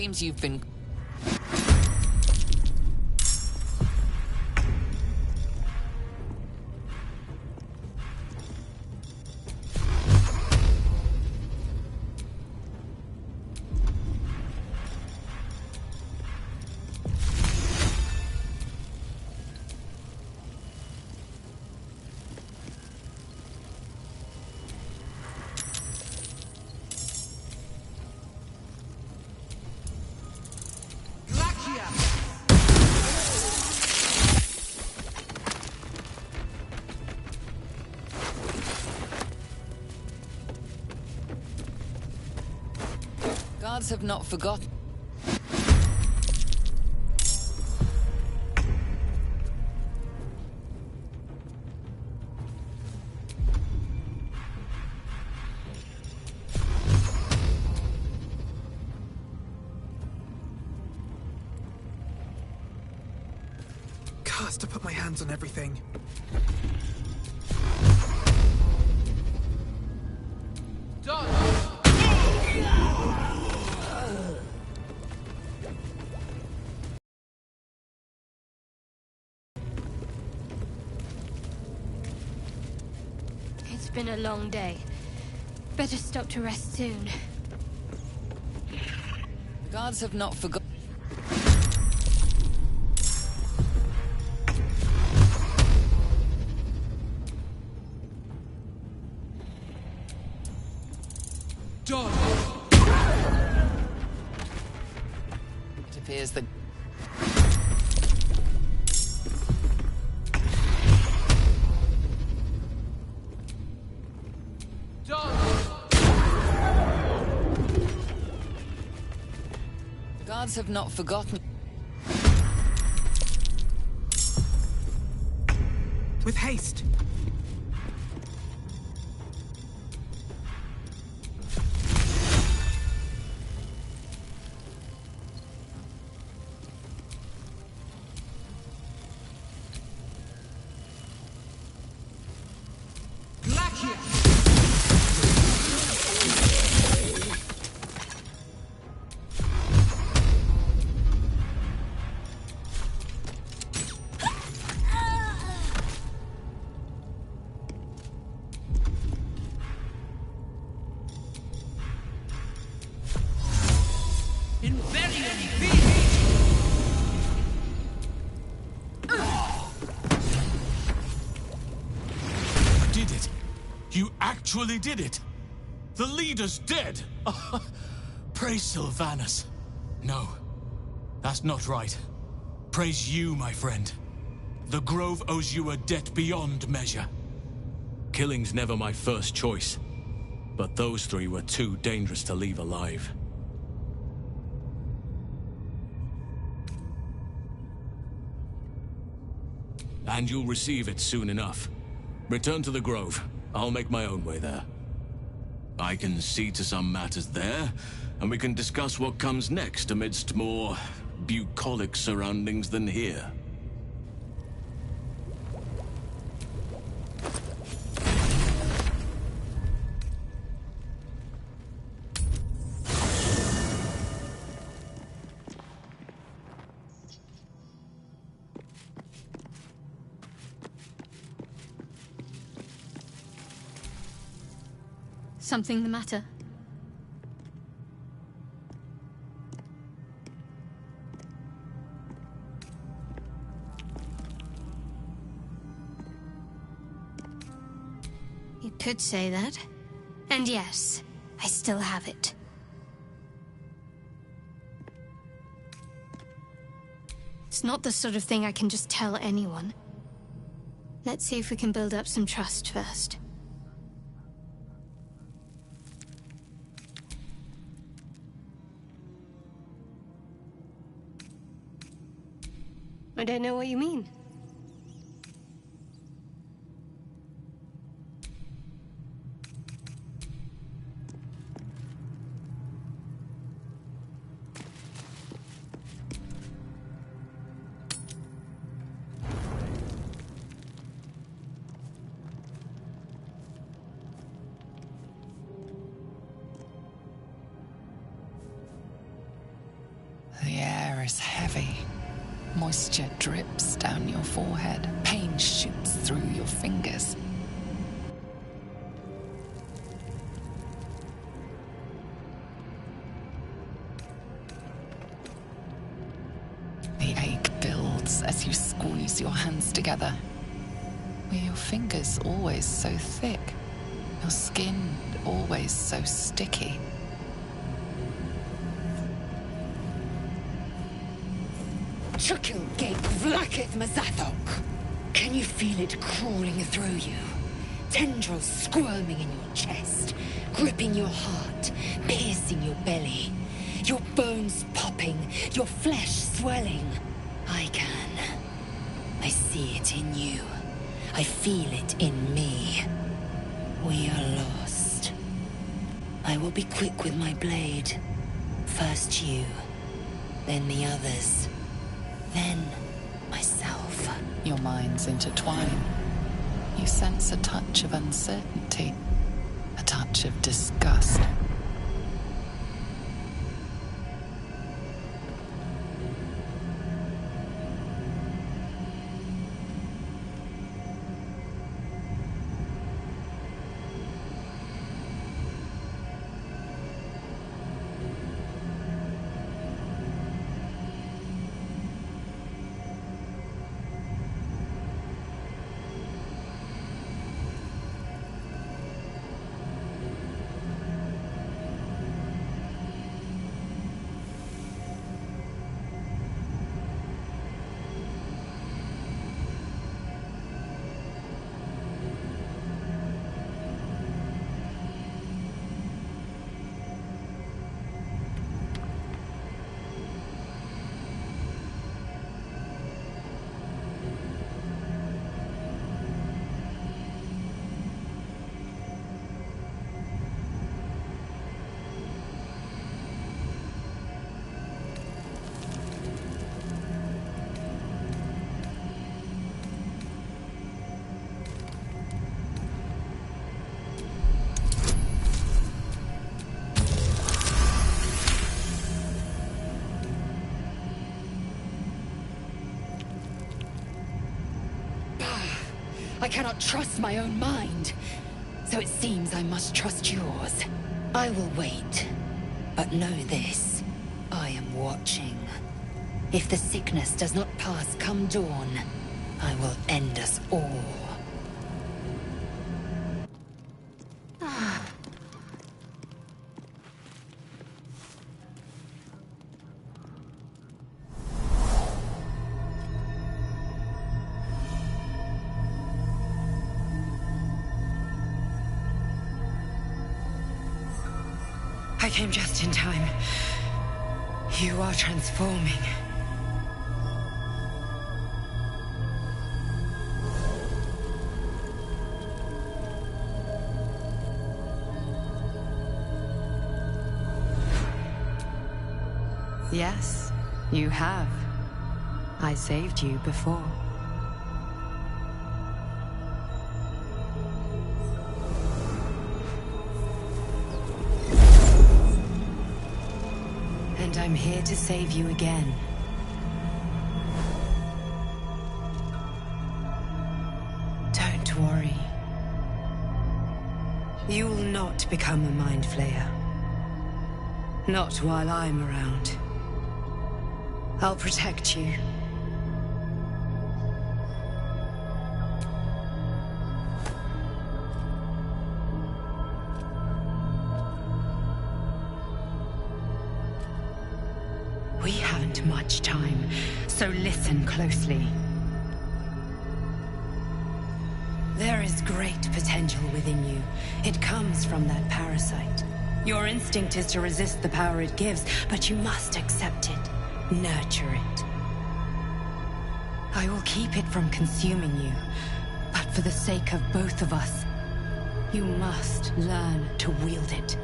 Seems you've been... Guards have not forgotten. Cursed to put my hands on everything. It's been a long day. Better stop to rest soon. The guards have not forgotten. It appears that... The guards have not forgotten. With haste. Did it? You actually did it! The leader's dead! Praise Sylvanus. No, that's not right. Praise you, my friend. The Grove owes you a debt beyond measure. Killing's never my first choice, but those three were too dangerous to leave alive. And you'll receive it soon enough. Return to the Grove. I'll make my own way there. I can see to some matters there, and we can discuss what comes next amidst more bucolic surroundings than here. Something the matter? You could say that. And yes, I still have it. It's not the sort of thing I can just tell anyone. Let's see if we can build up some trust first. I don't know what you mean. Moisture drips down your forehead. Pain shoots through your fingers. The ache builds as you squeeze your hands together. Were your fingers always so thick? Your skin always so sticky? Chukil Gate Vlakith Mazathok. Can you feel it crawling through you? Tendrils squirming in your chest, gripping your heart, piercing your belly. Your bones popping, your flesh swelling. I can. I see it in you. I feel it in me. We are lost. I will be quick with my blade. First you, then the others. Then, myself. Your minds intertwine. You sense a touch of uncertainty, a touch of disgust. I cannot trust my own mind. So it seems I must trust yours. I will wait. But know this. I am watching. If the sickness does not pass come dawn, I will end us all. I came just in time. You are transforming. Yes, you have. I saved you before. And I'm here to save you again. Don't worry. You will not become a Mind Flayer. Not while I'm around. I'll protect you. We haven't much time, so listen closely. There is great potential within you. It comes from that parasite. Your instinct is to resist the power it gives, but you must accept it. Nurture it. I will keep it from consuming you, but for the sake of both of us, you must learn to wield it.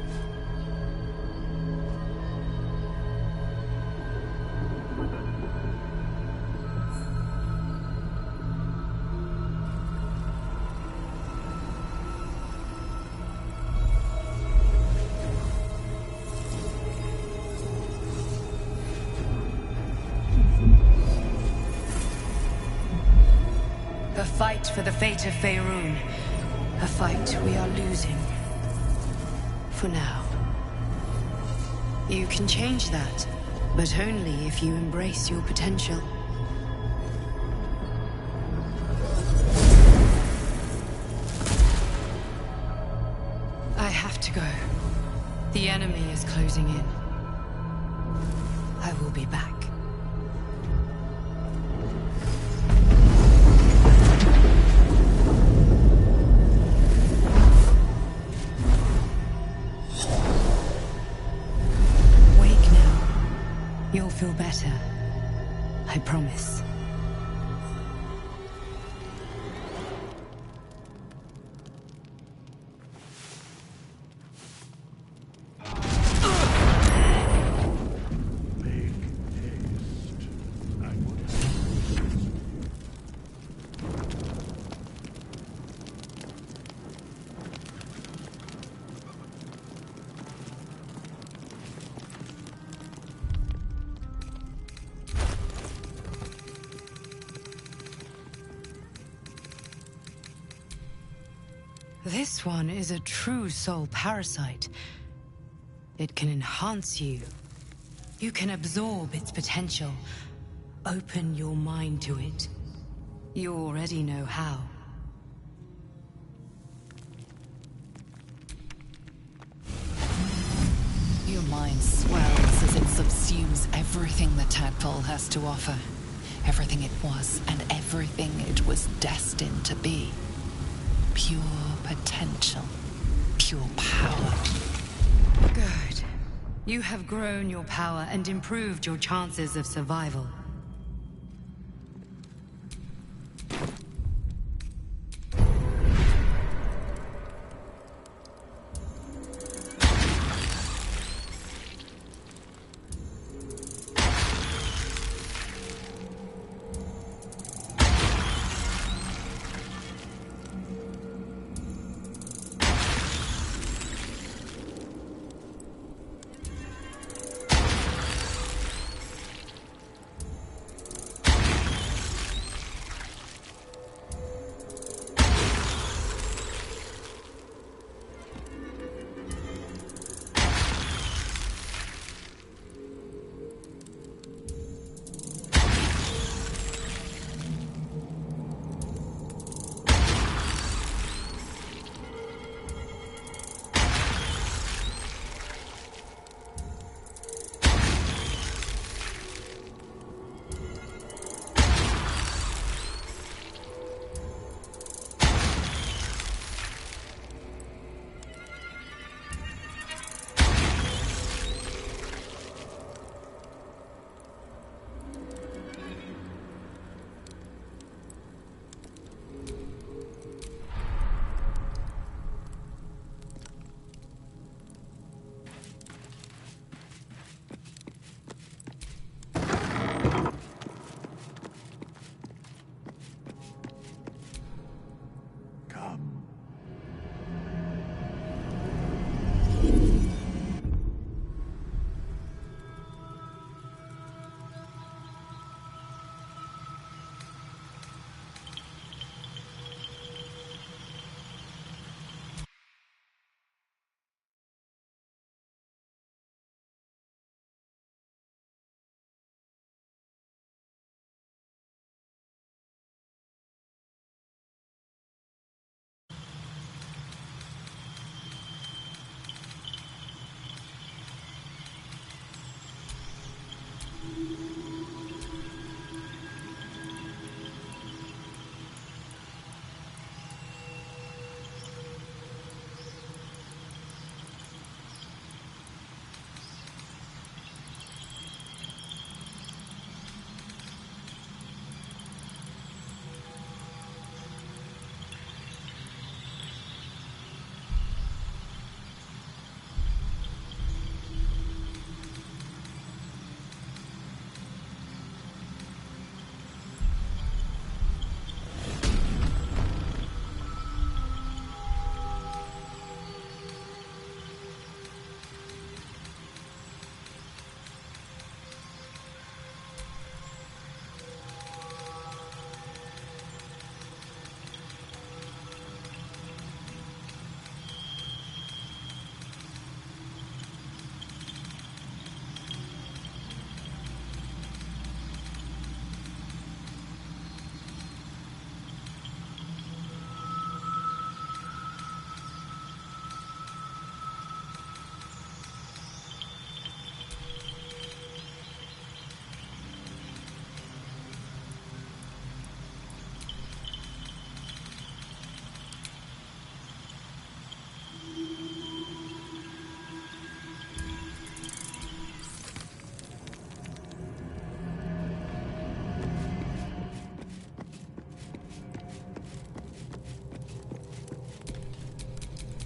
A fight for the fate of Faerun. A fight we are losing. For now. You can change that, but only if you embrace your potential. I have to go. The enemy is closing in. I will be back. You'll feel better. I promise. This one is a true soul parasite. It can enhance you. You can absorb its potential. Open your mind to it. You already know how. Your mind swells as it subsumes everything the tadpole has to offer. Everything it was and everything it was destined to be. Pure potential. Pure power. Good. You have grown your power and improved your chances of survival.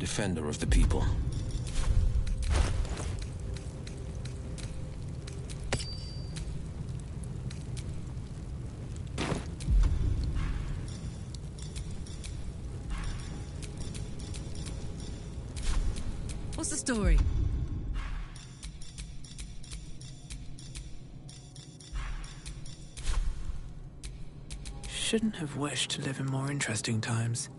defender of the people. What's the story? Shouldn't have wished to live in more interesting times.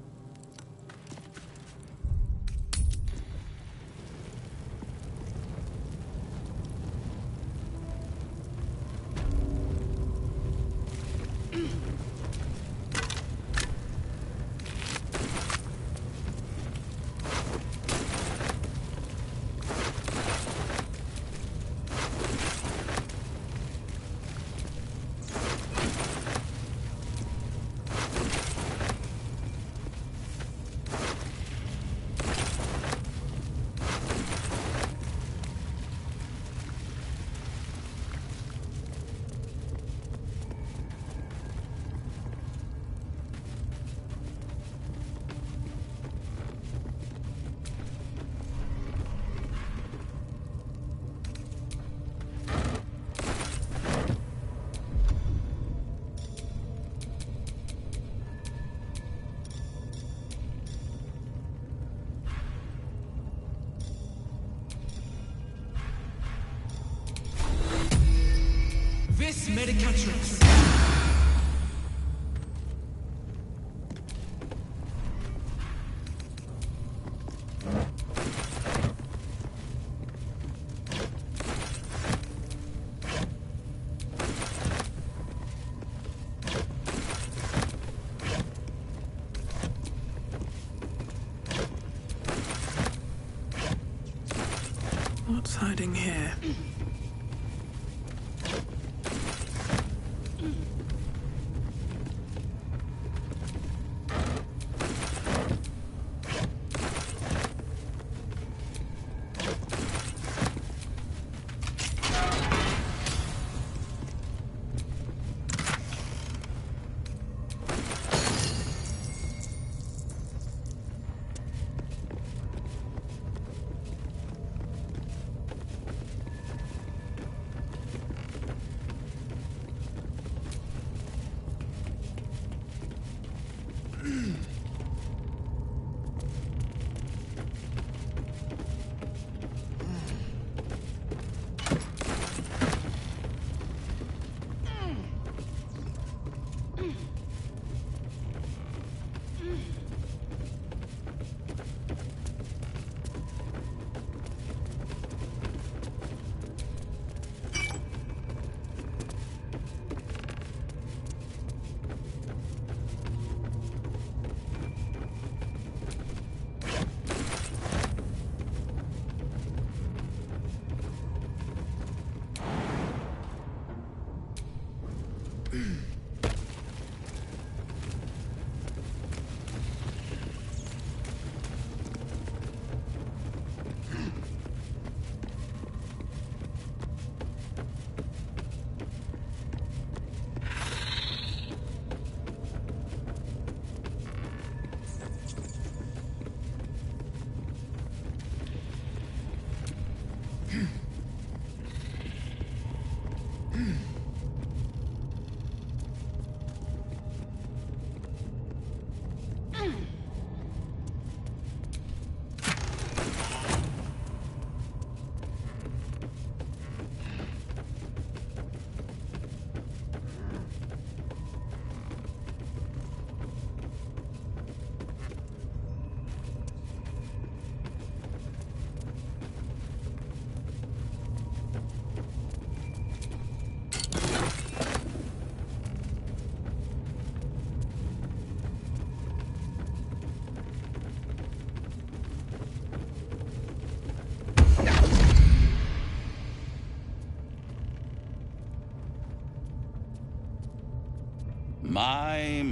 Vis Medicatrix! What's hiding here?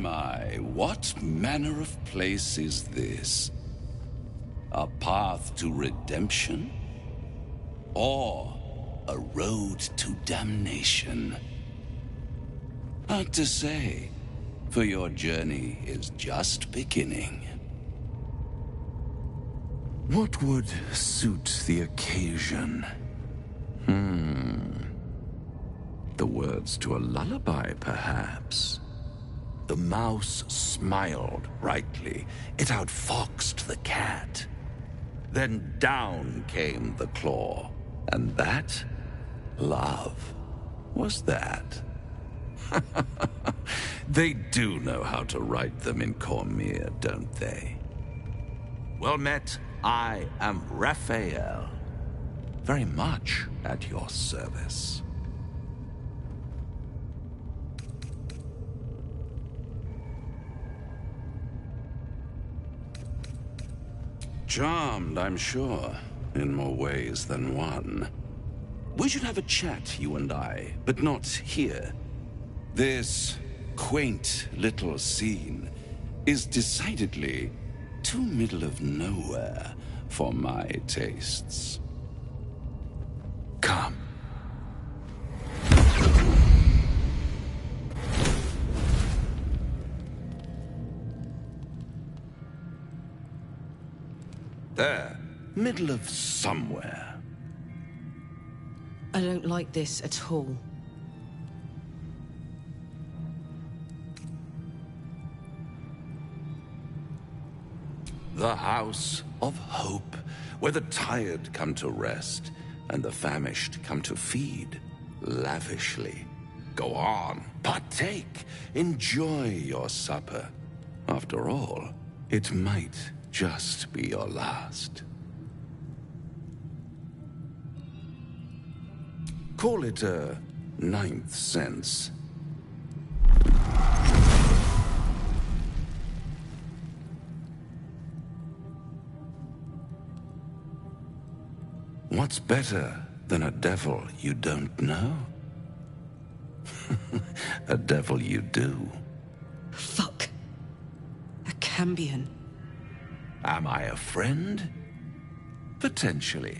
My, what manner of place is this? A path to redemption? Or a road to damnation? Hard to say, for your journey is just beginning. What would suit the occasion? The words to a lullaby, perhaps. The mouse smiled brightly. It outfoxed the cat. Then down came the claw. And that, love, was that. They do know how to write them in Cormier, don't they? Well met, I am Raphael. Very much at your service. Charmed, I'm sure, in more ways than one. We should have a chat, you and I, but not here. This quaint little scene is decidedly too middle of nowhere for my tastes. Come. There, middle of somewhere. I don't like this at all. The House of Hope, where the tired come to rest and the famished come to feed lavishly. Go on, partake, enjoy your supper. After all, it might just be your last. Call it a ninth sense. What's better than a devil you don't know? A devil you do. Fuck. A Cambion. Am I a friend? Potentially.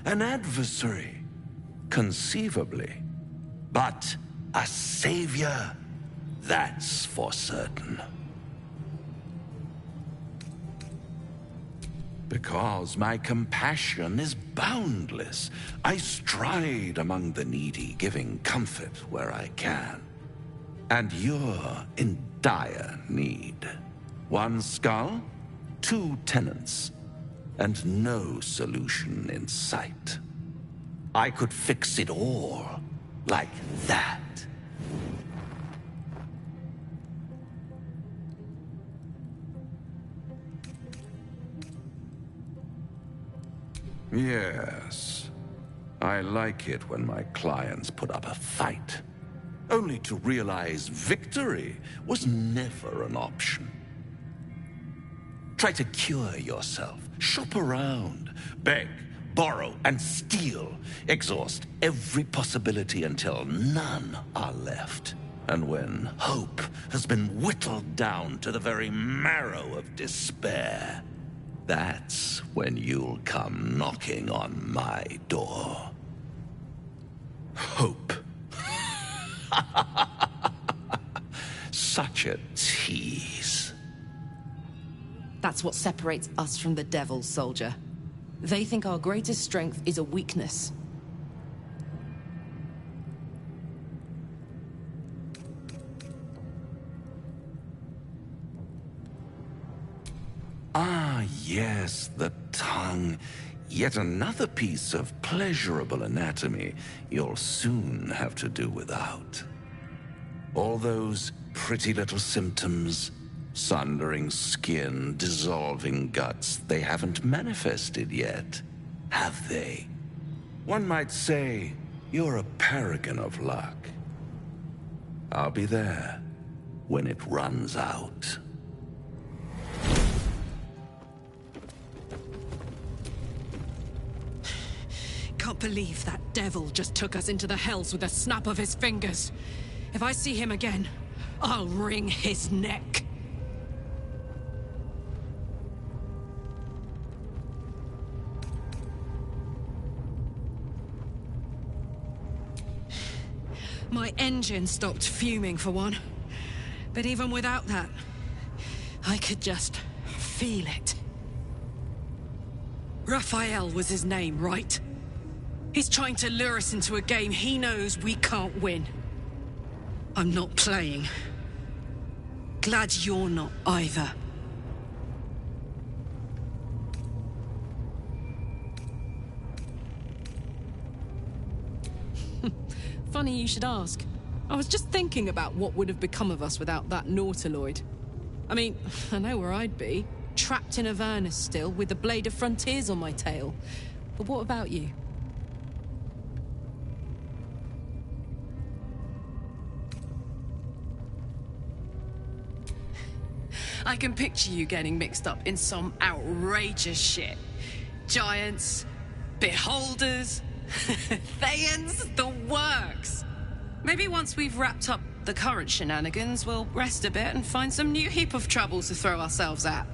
An adversary? Conceivably. But a savior? That's for certain. Because my compassion is boundless. I stride among the needy, giving comfort where I can. And you're in dire need. One skull, 2 tenants, and no solution in sight. I could fix it all like that. Yes. I like it when my clients put up a fight, only to realize victory was never an option. Try to cure yourself, shop around, beg, borrow, and steal. Exhaust every possibility until none are left. And when hope has been whittled down to the very marrow of despair, that's when you'll come knocking on my door. Hope. Such a tease. That's what separates us from the devils, soldier. They think our greatest strength is a weakness. Ah, yes, the tongue. Yet another piece of pleasurable anatomy you'll soon have to do without. All those pretty little symptoms, sundering skin, dissolving guts, they haven't manifested yet, have they? One might say you're a paragon of luck. I'll be there when it runs out. Can't believe that devil just took us into the hells with a snap of his fingers. If I see him again, I'll wring his neck. My engine stopped fuming for one. But even without that, I could just feel it. Raphael was his name, right? He's trying to lure us into a game he knows we can't win. I'm not playing. Glad you're not either. Funny you should ask. I was just thinking about what would have become of us without that Nautiloid. I mean, I know where I'd be. Trapped in Avernus still, with the Blade of Frontiers on my tail. But what about you? I can picture you getting mixed up in some outrageous shit. Giants, beholders, Thayans, the works. Maybe once we've wrapped up the current shenanigans, we'll rest a bit and find some new heap of troubles to throw ourselves at.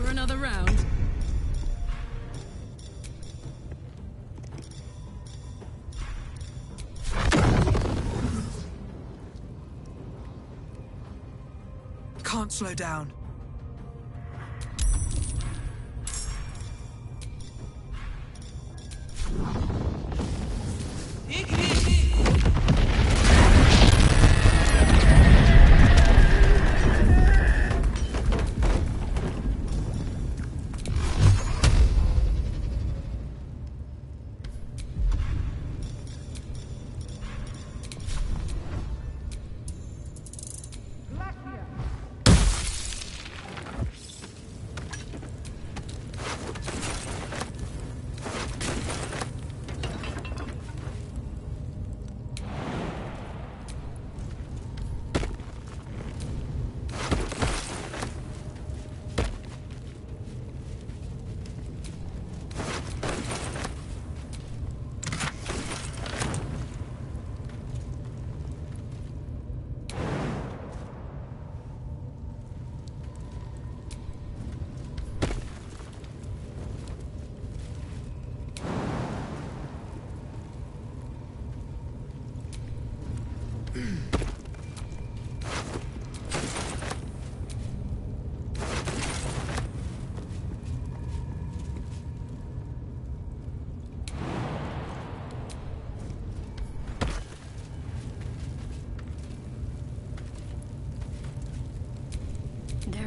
Another round. Can't slow down.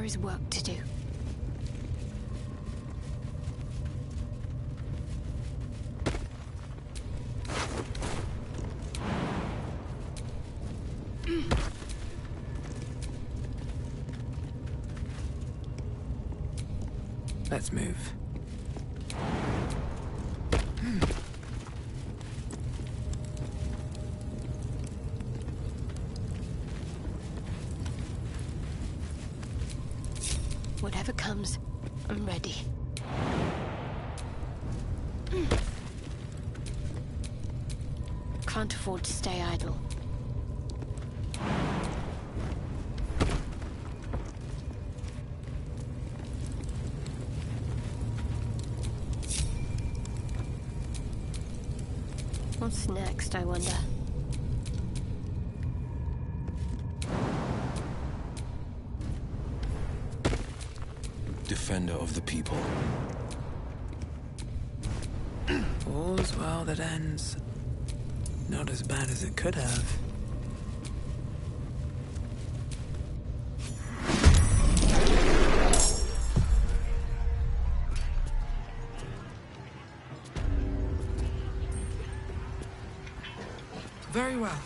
There is work to do. Let's move. Whatever comes, I'm ready. Can't afford to stay idle. What's next, I wonder? Defender of the people. All's well that ends. Not as bad as it could have. Very well.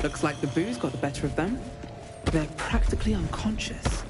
Looks like the booze got the better of them. They're practically unconscious.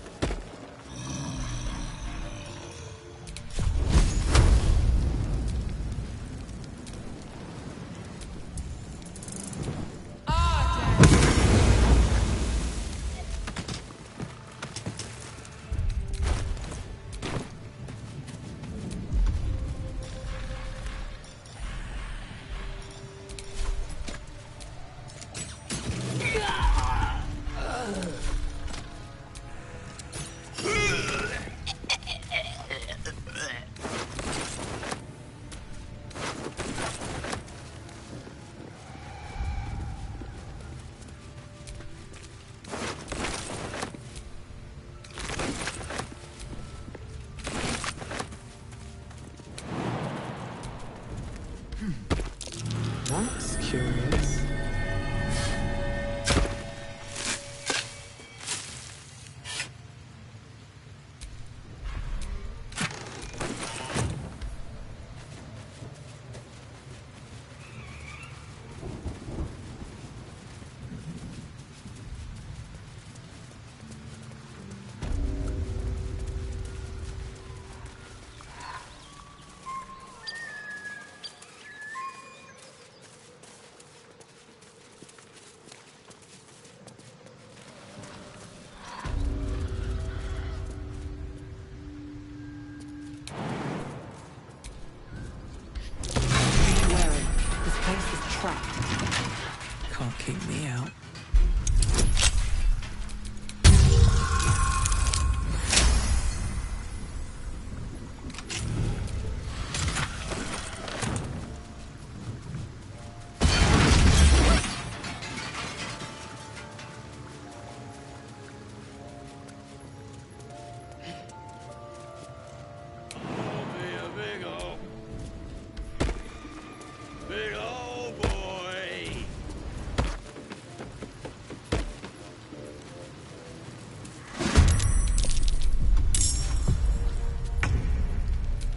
Can't keep me out.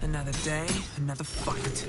Another day, another fight.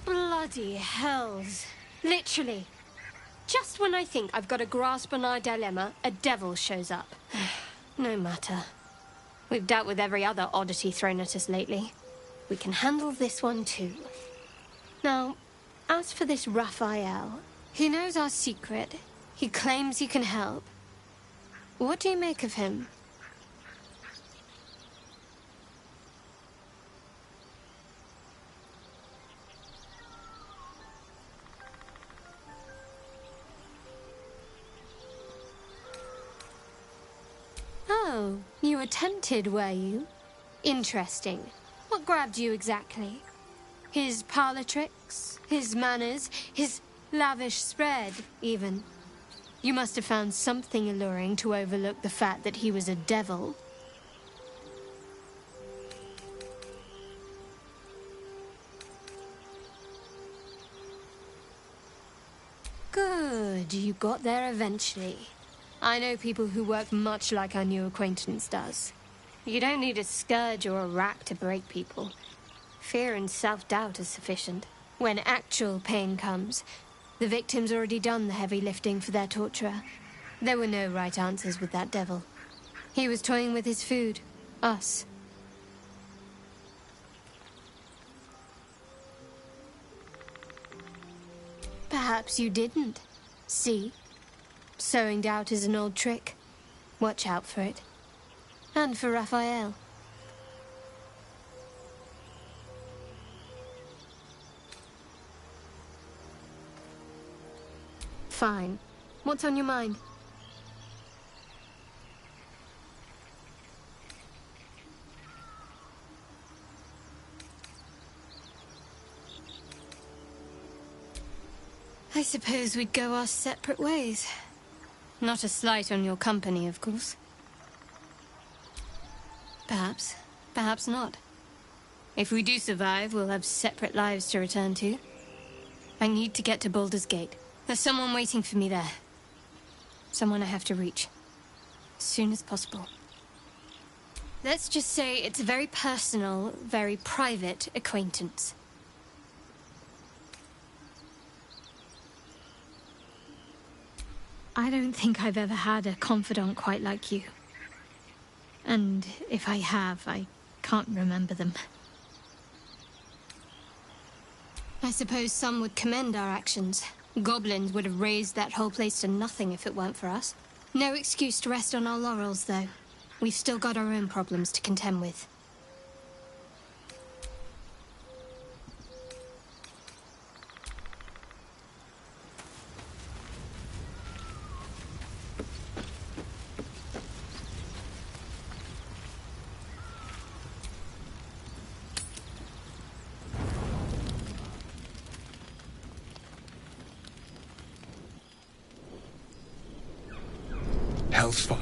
Bloody hells. Literally. Just when I think I've got a grasp on our dilemma, a devil shows up. No matter. We've dealt with every other oddity thrown at us lately. We can handle this one too. Now, as for this Raphael, he knows our secret. He claims he can help. What do you make of him? Oh, you were tempted, were you? Interesting. What grabbed you exactly? His parlor tricks? His manners? His lavish spread, even? You must have found something alluring to overlook the fact that he was a devil. Good, you got there eventually. I know people who work much like our new acquaintance does. You don't need a scourge or a rack to break people. Fear and self-doubt is sufficient. When actual pain comes, the victim's already done the heavy lifting for their torturer. There were no right answers with that devil. He was toying with his food. Us. Perhaps you didn't. See? Sowing doubt is an old trick. Watch out for it. And for Raphael. Fine. What's on your mind? I suppose we'd go our separate ways. Not a slight on your company, of course. Perhaps. Perhaps not. If we do survive, we'll have separate lives to return to. I need to get to Baldur's Gate. There's someone waiting for me there. Someone I have to reach. As soon as possible. Let's just say it's a very personal, very private acquaintance. I don't think I've ever had a confidant quite like you. And if I have, I can't remember them. I suppose some would commend our actions. Goblins would have razed that whole place to nothing if it weren't for us. No excuse to rest on our laurels, though. We've still got our own problems to contend with. Hellsfire.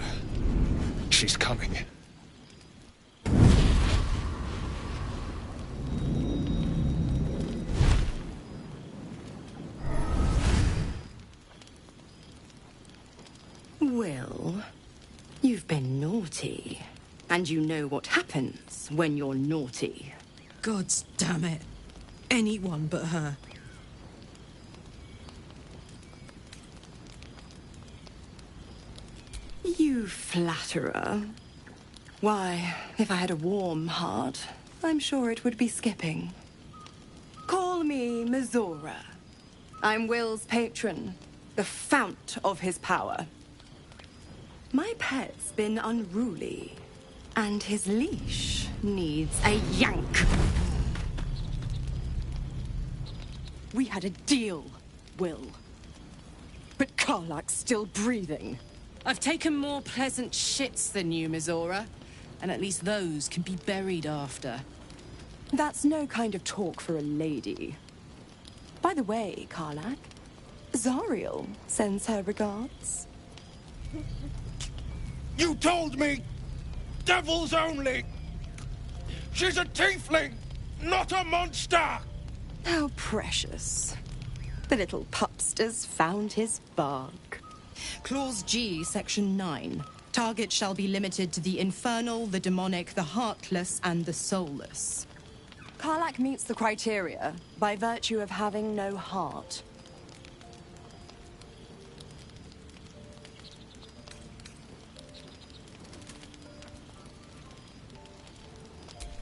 She's coming. Will, you've been naughty. And you know what happens when you're naughty. God damn it. Anyone but her. You flatterer. Why, if I had a warm heart, I'm sure it would be skipping. Call me Mizora. I'm Will's patron, the fount of his power. My pet's been unruly, and his leash needs a yank. We had a deal, Will. But Karlak's still breathing. I've taken more pleasant shits than you, Mizora. And at least those can be buried after. That's no kind of talk for a lady. By the way, Karlak, Zariel sends her regards. You told me! Devils only! She's a tiefling, not a monster! How precious. The little pupster's found his bark. Clause G, Section 9. Target shall be limited to the infernal, the demonic, the heartless, and the soulless. Karlak meets the criteria by virtue of having no heart.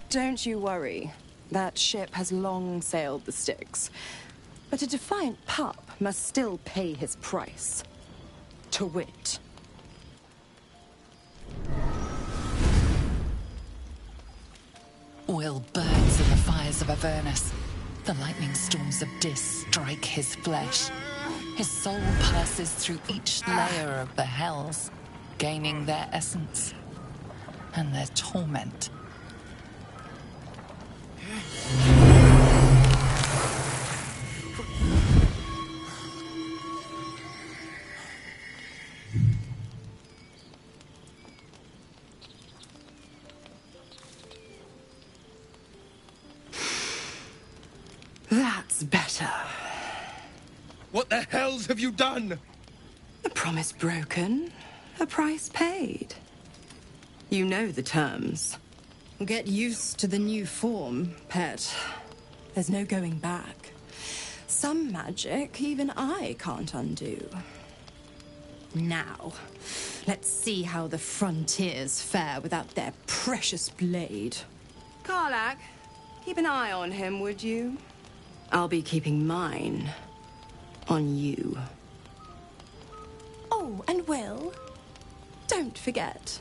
Don't you worry. That ship has long sailed the Styx. But a defiant pup must still pay his price. To wit. Will burns in the fires of Avernus. The lightning storms of Dis strike his flesh. His soul passes through each layer of the hells, gaining their essence and their torment. That's better. What the hells have you done? A promise broken, a price paid. You know the terms. Get used to the new form, pet. There's no going back. Some magic even I can't undo. Now, let's see how the frontiers fare without their precious blade. Karlak, keep an eye on him, would you? I'll be keeping mine on you. Oh, and Will, don't forget,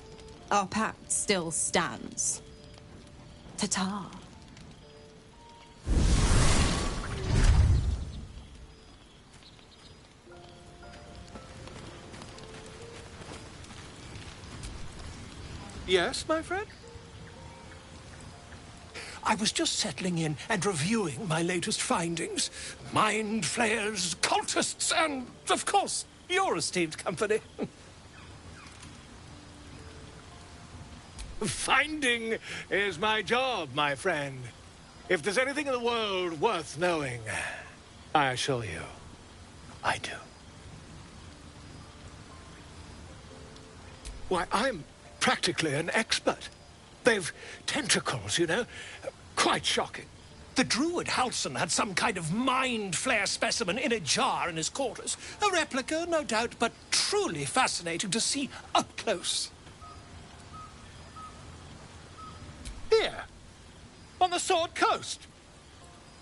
our pact still stands. Ta-ta. Yes, my friend? I was just settling in and reviewing my latest findings. Mind flayers, cultists, and, of course, your esteemed company. Finding is my job, my friend. If there's anything in the world worth knowing, I assure you, I do. Why, I'm practically an expert. They've tentacles, you know. Quite shocking. The druid Halson had some kind of mind flare specimen in a jar in his quarters. A replica, no doubt, but truly fascinating to see up close. Here, on the Sword Coast.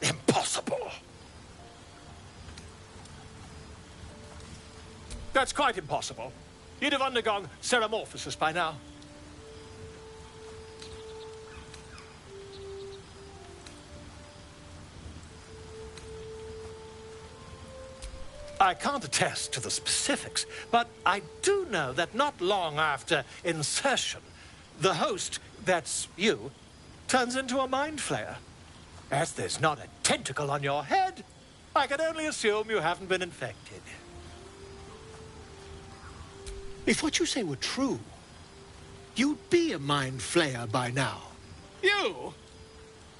Impossible. That's quite impossible. You'd have undergone ceramorphosis by now. I can't attest to the specifics, but I do know that not long after insertion, the host, that's you, turns into a mind flayer. As there's not a tentacle on your head, I can only assume you haven't been infected. If what you say were true, you'd be a mind flayer by now. You?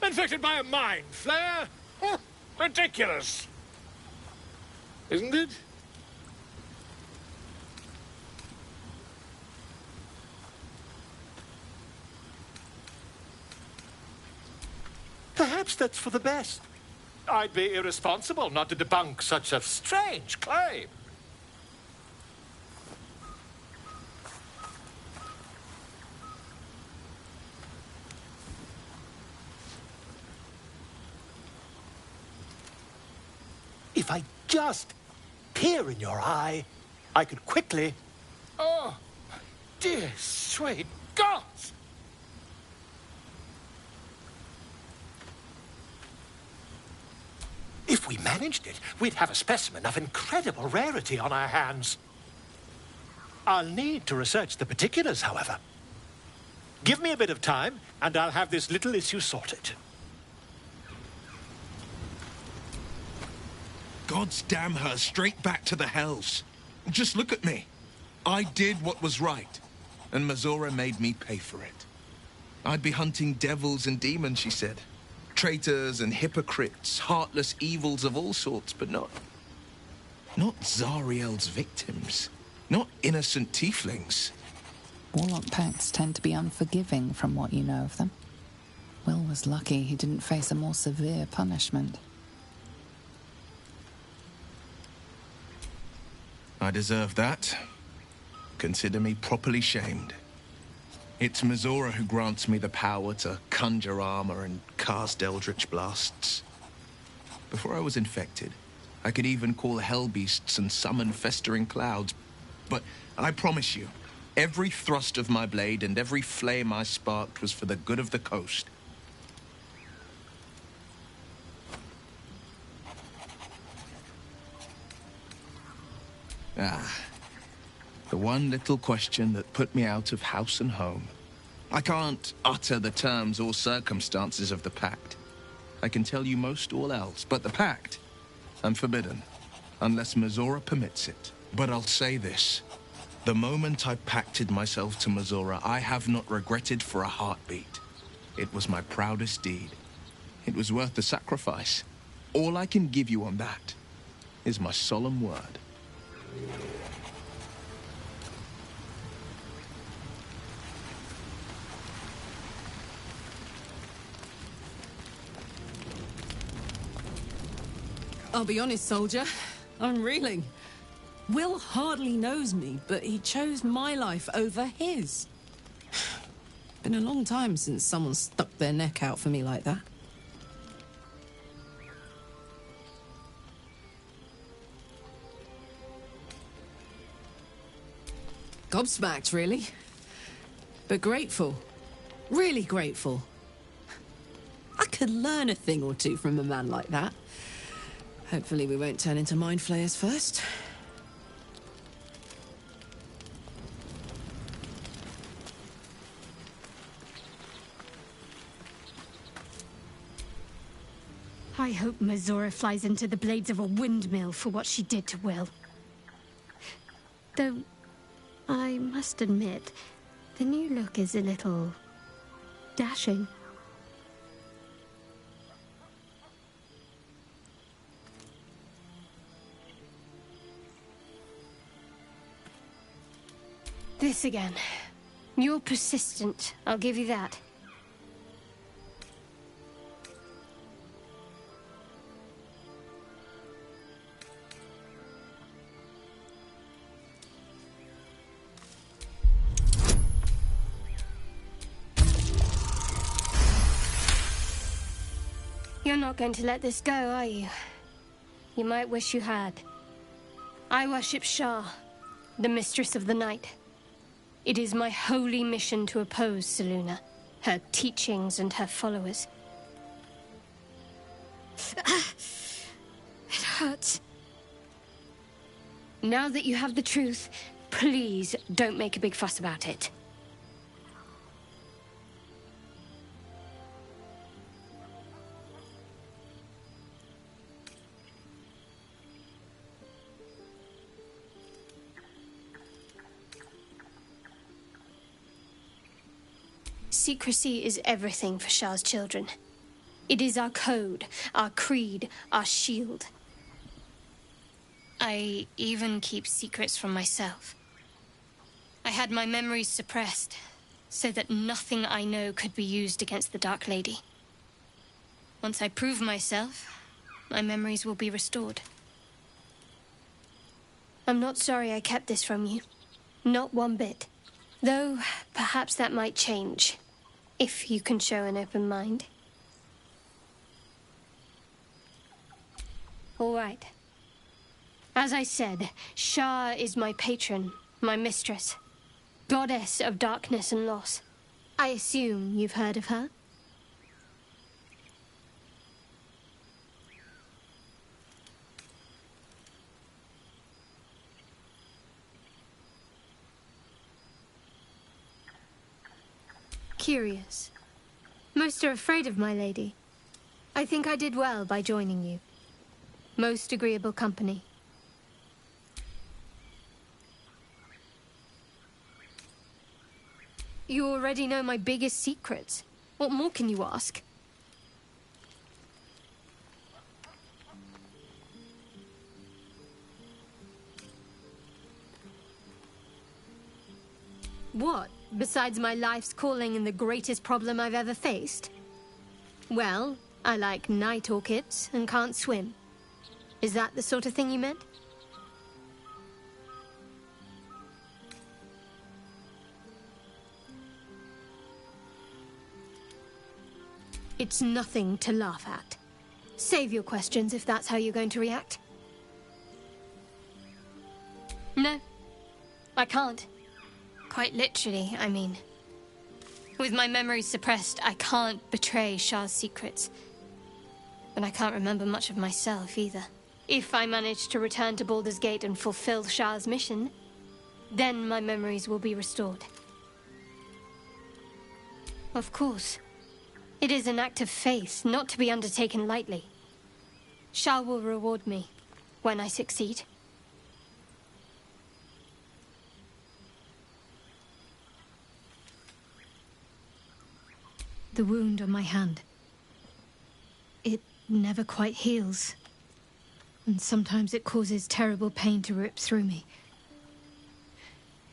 Infected by a mind flayer? Huh, ridiculous. Isn't it? Perhaps that's for the best. I'd be irresponsible not to debunk such a strange claim. If I just peer in your eye, I could quickly... Oh, dear sweet gods! If we managed it, we'd have a specimen of incredible rarity on our hands. I'll need to research the particulars, however. Give me a bit of time, and I'll have this little issue sorted. Gods damn her, straight back to the hells. Just look at me. I did what was right, and Mazora made me pay for it. I'd be hunting devils and demons, she said. Traitors and hypocrites, heartless evils of all sorts, but not Zariel's victims. Not innocent tieflings. Warlock pacts tend to be unforgiving from what you know of them. Will was lucky he didn't face a more severe punishment. I deserve that. Consider me properly shamed. It's Mazora who grants me the power to conjure armor and cast eldritch blasts. Before I was infected, I could even call hell beasts and summon festering clouds. But I promise you, every thrust of my blade and every flame I sparked was for the good of the coast. The one little question that put me out of house and home. I can't utter the terms or circumstances of the pact. I can tell you most all else, but the pact, I'm forbidden, unless Mazora permits it. But I'll say this. The moment I pacted myself to Mazora, I have not regretted for a heartbeat. It was my proudest deed. It was worth the sacrifice. All I can give you on that is my solemn word. I'll be honest, soldier. I'm reeling. Will hardly knows me, but he chose my life over his. Been a long time since someone stuck their neck out for me like that. Gobsmacked, really. But grateful. Really grateful. I could learn a thing or two from a man like that. Hopefully we won't turn into mind flayers first. I hope Mazora flies into the blades of a windmill for what she did to Will. Though, I must admit, the new look is a little... dashing. This again. You're persistent, I'll give you that. You're not going to let this go, are you? You might wish you had. I worship Shah, the Mistress of the Night. It is my holy mission to oppose Selûne, her teachings and her followers. It hurts. Now that you have the truth, please don't make a big fuss about it. Secrecy is everything for Shah's children. It is our code, our creed, our shield. I even keep secrets from myself. I had my memories suppressed, so that nothing I know could be used against the Dark Lady. Once I prove myself, my memories will be restored. I'm not sorry I kept this from you. Not one bit. Though, perhaps that might change, if you can show an open mind. All right. As I said, Shah is my patron, my mistress. Goddess of darkness and loss. I assume you've heard of her? Curious. Most are afraid of my lady. I think I did well by joining you. Most agreeable company. You already know my biggest secrets. What more can you ask? What, besides my life's calling and the greatest problem I've ever faced? Well, I like night orchids and can't swim. Is that the sort of thing you meant? It's nothing to laugh at. Save your questions if that's how you're going to react. No, I can't. Quite literally, I mean. With my memories suppressed, I can't betray Shah's secrets. But I can't remember much of myself either. If I manage to return to Baldur's Gate and fulfill Shah's mission, then my memories will be restored. Of course. It is an act of faith, not to be undertaken lightly. Shah will reward me when I succeed. The wound on my hand. It never quite heals. And sometimes it causes terrible pain to rip through me.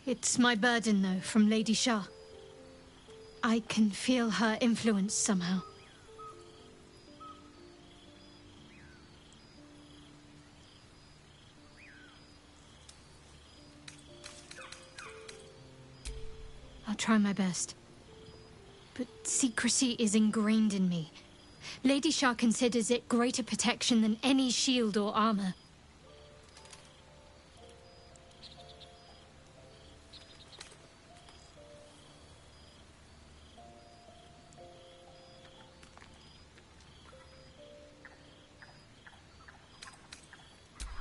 It's my burden, though, from Lady Shah. I can feel her influence somehow. I'll try my best. But secrecy is ingrained in me. Lady Shah considers it greater protection than any shield or armor.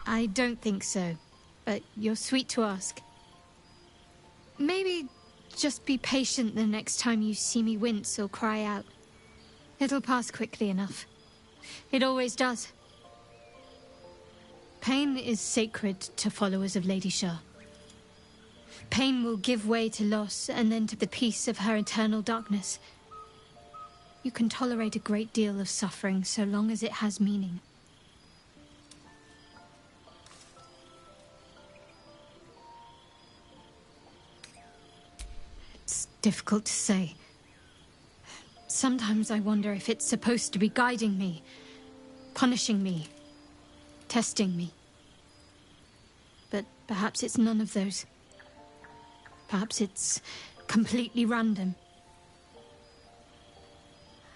I don't think so, but you're sweet to ask. Maybe just be patient the next time you see me wince or cry out. It'll pass quickly enough. It always does. Pain is sacred to followers of Lady Shah. Pain will give way to loss and then to the peace of her eternal darkness. You can tolerate a great deal of suffering so long as it has meaning. It's difficult to say. Sometimes I wonder if it's supposed to be guiding me, punishing me, testing me. But perhaps it's none of those. Perhaps it's completely random.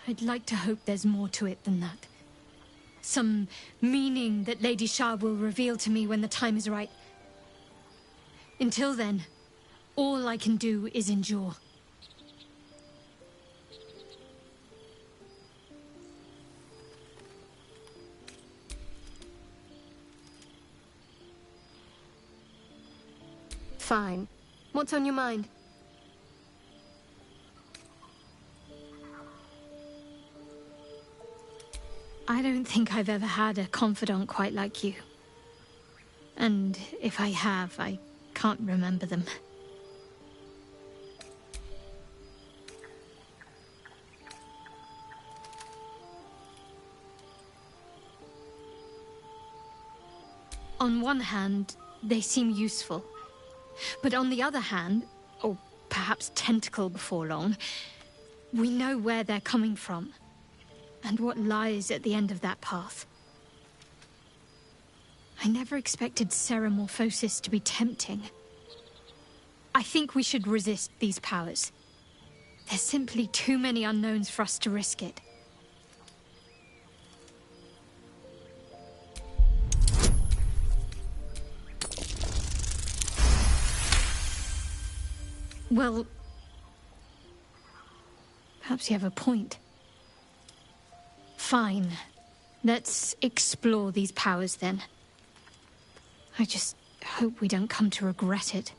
I'd like to hope there's more to it than that. Some meaning that Lady Shah will reveal to me when the time is right. Until then, all I can do is endure. Fine. What's on your mind? I don't think I've ever had a confidant quite like you. And if I have, I can't remember them. On one hand, they seem useful. But on the other hand, or perhaps tentacle before long, we know where they're coming from, and what lies at the end of that path. I never expected ceramorphosis to be tempting. I think we should resist these powers. There's simply too many unknowns for us to risk it. Well, perhaps you have a point. Fine. Let's explore these powers then. I just hope we don't come to regret it.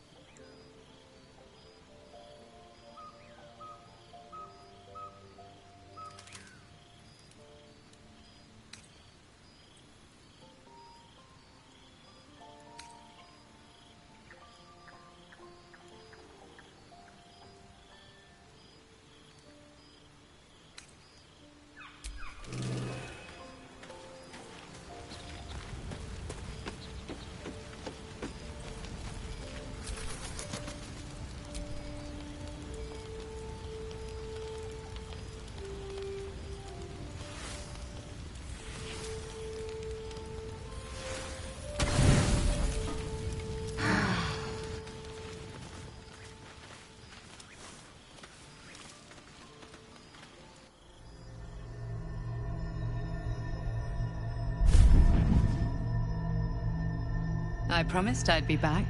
I promised I'd be back.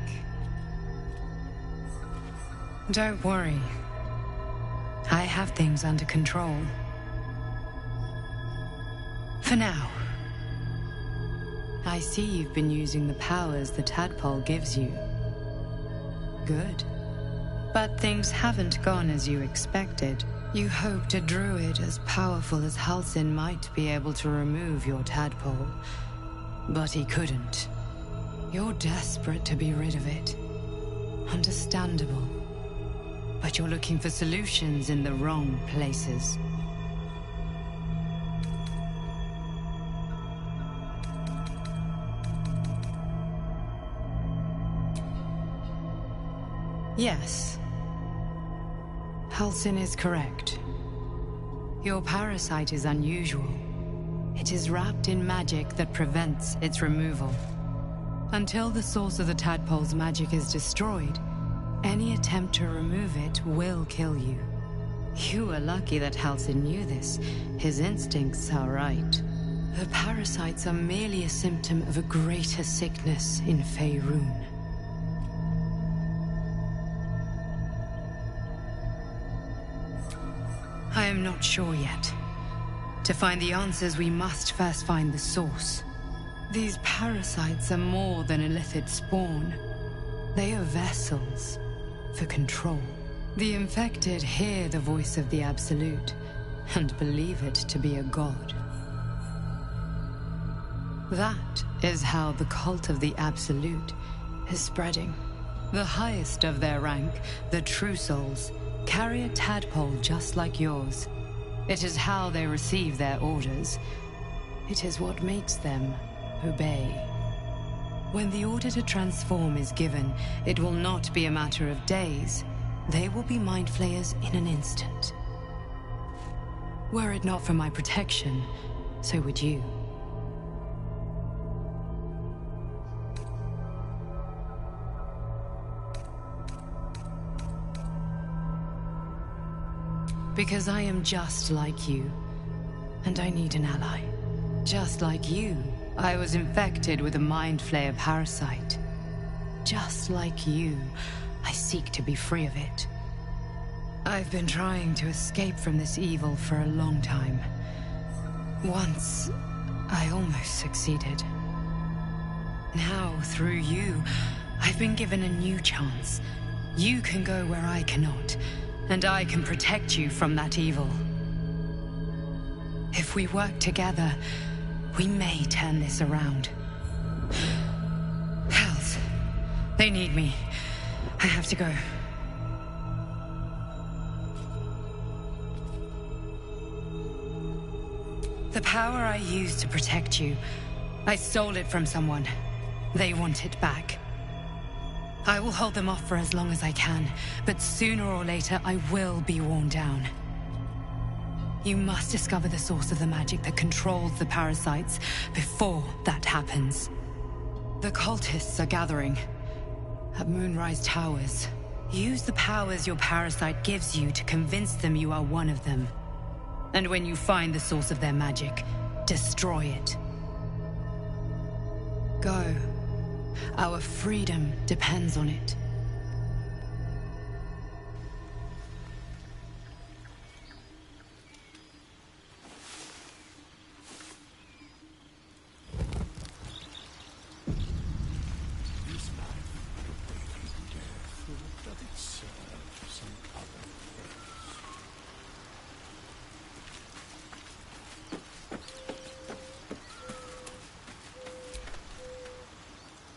Don't worry. I have things under control. For now. I see you've been using the powers the tadpole gives you. Good. But things haven't gone as you expected. You hoped a druid as powerful as Halsin might be able to remove your tadpole. But he couldn't. You're desperate to be rid of it. Understandable. But you're looking for solutions in the wrong places. Yes. Halsin is correct. Your parasite is unusual. It is wrapped in magic that prevents its removal. Until the source of the tadpole's magic is destroyed, any attempt to remove it will kill you. You were lucky that Halsin knew this. His instincts are right. The parasites are merely a symptom of a greater sickness in Faerun. I am not sure yet. To find the answers, we must first find the source. These parasites are more than illithid spawn. They are vessels for control. The infected hear the voice of the Absolute and believe it to be a god. That is how the cult of the Absolute is spreading. The highest of their rank, the True Souls, carry a tadpole just like yours. It is how they receive their orders. It is what makes them obey. When the order to transform is given, it will not be a matter of days. They will be mind flayers in an instant. Were it not for my protection, so would you. Because I am just like you, and I need an ally. Just like you, I was infected with a Mind Flayer parasite. Just like you, I seek to be free of it. I've been trying to escape from this evil for a long time. Once, I almost succeeded. Now, through you, I've been given a new chance. You can go where I cannot, and I can protect you from that evil. If we work together, we may turn this around. Hells, they need me. I have to go. The power I used to protect you, I stole it from someone. They want it back. I will hold them off for as long as I can, but sooner or later I will be worn down. You must discover the source of the magic that controls the parasites before that happens. The cultists are gathering at Moonrise Towers. Use the powers your parasite gives you to convince them you are one of them. And when you find the source of their magic, destroy it. Go. Our freedom depends on it.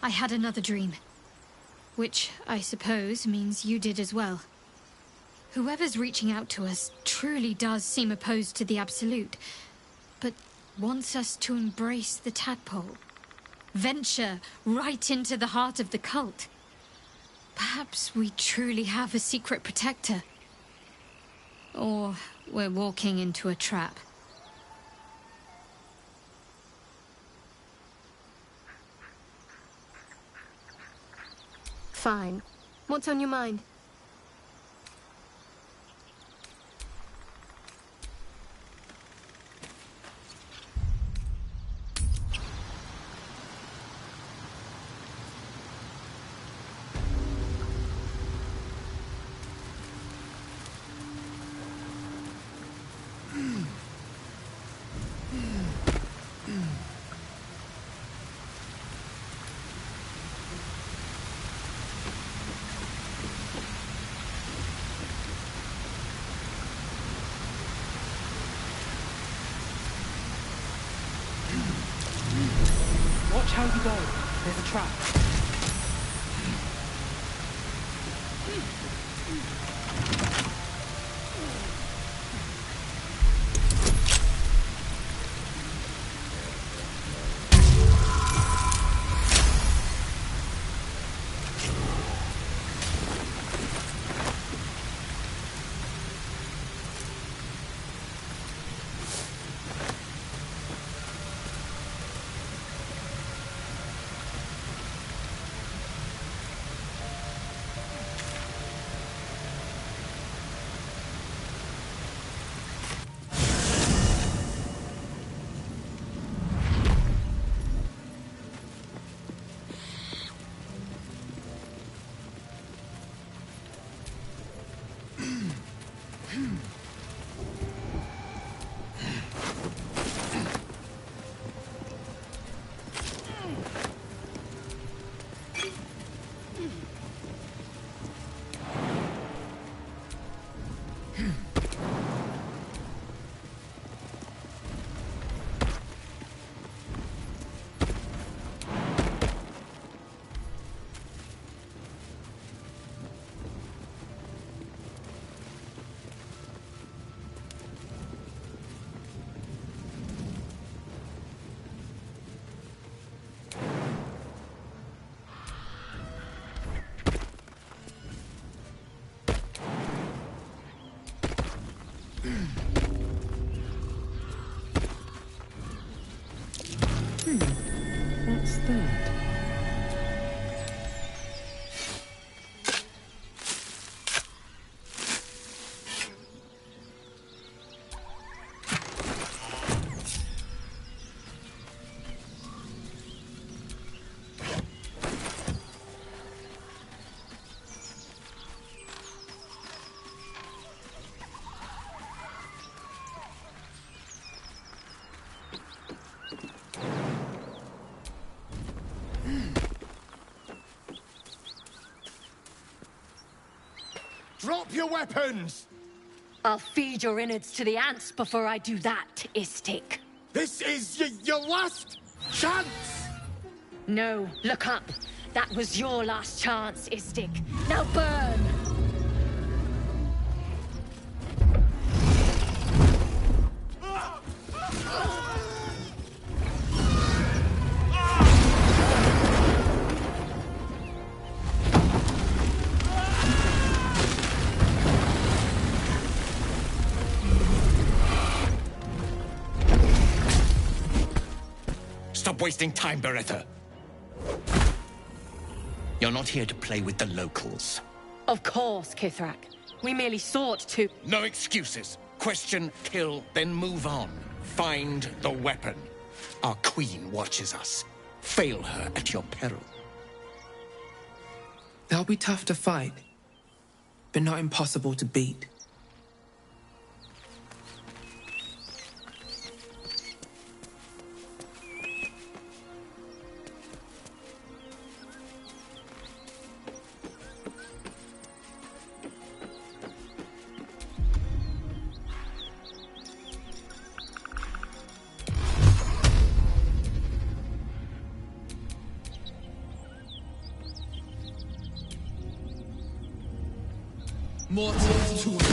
I had another dream. Which, I suppose, means you did as well. Whoever's reaching out to us truly does seem opposed to the Absolute, but wants us to embrace the tadpole. Venture right into the heart of the cult. Perhaps we truly have a secret protector. Or we're walking into a trap. Fine. What's on your mind? Watch how you go. There's a trap. What's that? Drop your weapons! I'll feed your innards to the ants before I do that, Istik. This is your last chance! No, look up. That was your last chance, Istik. Now burn! Stop wasting time, Beretta. You're not here to play with the locals. Of course, Kithrak. We merely sought to... No excuses. Question, kill, then move on. Find the weapon. Our queen watches us. Fail her at your peril. They'll be tough to fight, but not impossible to beat. Mortals to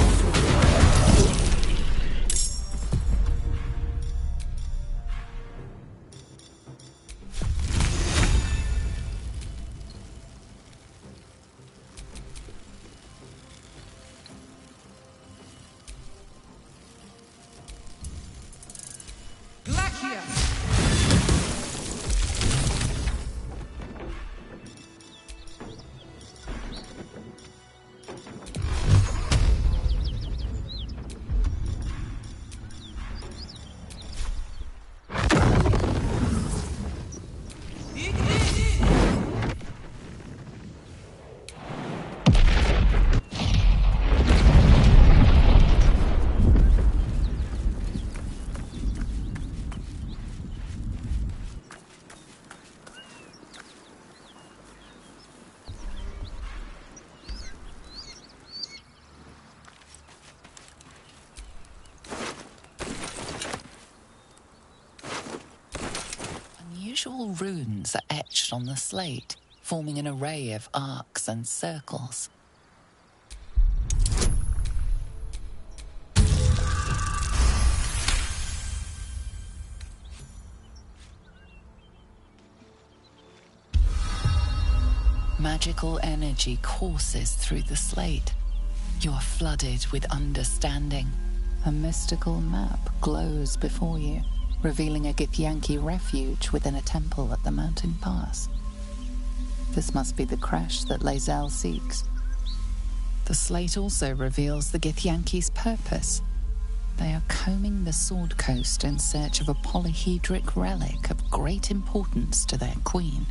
Unusual runes are etched on the slate, forming an array of arcs and circles. Magical energy courses through the slate. You are flooded with understanding. A mystical map glows before you, revealing a Githyanki refuge within a temple at the mountain pass. This must be the crash that Lae'zel seeks. The slate also reveals the Githyanki's purpose. They are combing the Sword Coast in search of a polyhedric relic of great importance to their queen.